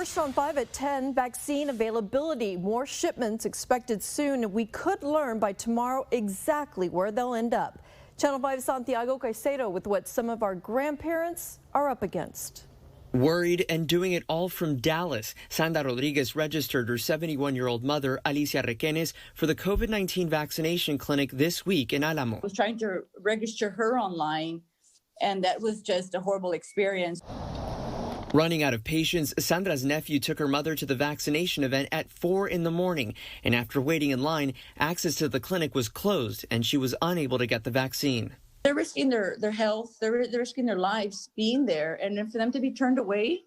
First on 5 at 10, vaccine availability. More shipments expected soon. We could learn by tomorrow exactly where they'll end up. Channel 5 Santiago Caicedo with what some of our grandparents are up against. Worried and doing it all from Dallas, Sandra Rodriguez registered her 71-year-old mother, Alicia Requenes, for the COVID-19 vaccination clinic this week in Alamo. I was trying to register her online, and that was just a horrible experience. Running out of patience, Sandra's nephew took her mother to the vaccination event at 4 in the morning. And after waiting in line, access to the clinic was closed and she was unable to get the vaccine. They're risking their health, they're risking their lives being there. And then for them to be turned away,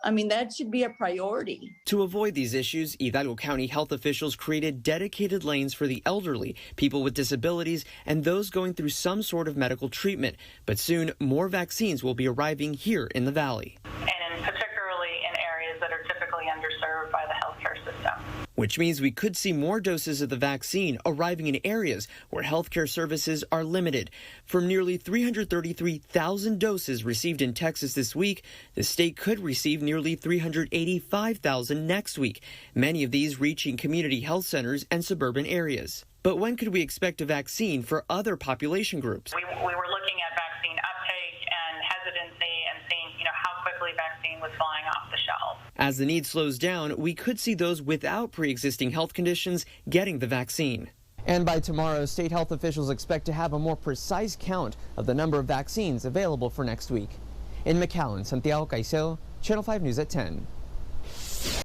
I mean, that should be a priority. To avoid these issues, Hidalgo County health officials created dedicated lanes for the elderly, people with disabilities, and those going through some sort of medical treatment. But soon, more vaccines will be arriving here in the valley. And particularly in areas that are typically underserved by the healthcare system. Which means we could see more doses of the vaccine arriving in areas where healthcare services are limited. From nearly 333,000 doses received in Texas this week, the state could receive nearly 385,000 next week, many of these reaching community health centers and suburban areas. But when could we expect a vaccine for other population groups? We were looking at vaccine uptake and hesitancy and seeing, how quickly vaccine was flying off the shelf. As the need slows down, we could see those without pre-existing health conditions getting the vaccine. And by tomorrow, state health officials expect to have a more precise count of the number of vaccines available for next week. In McAllen, Santiago Caicedo, Channel 5 News at 10.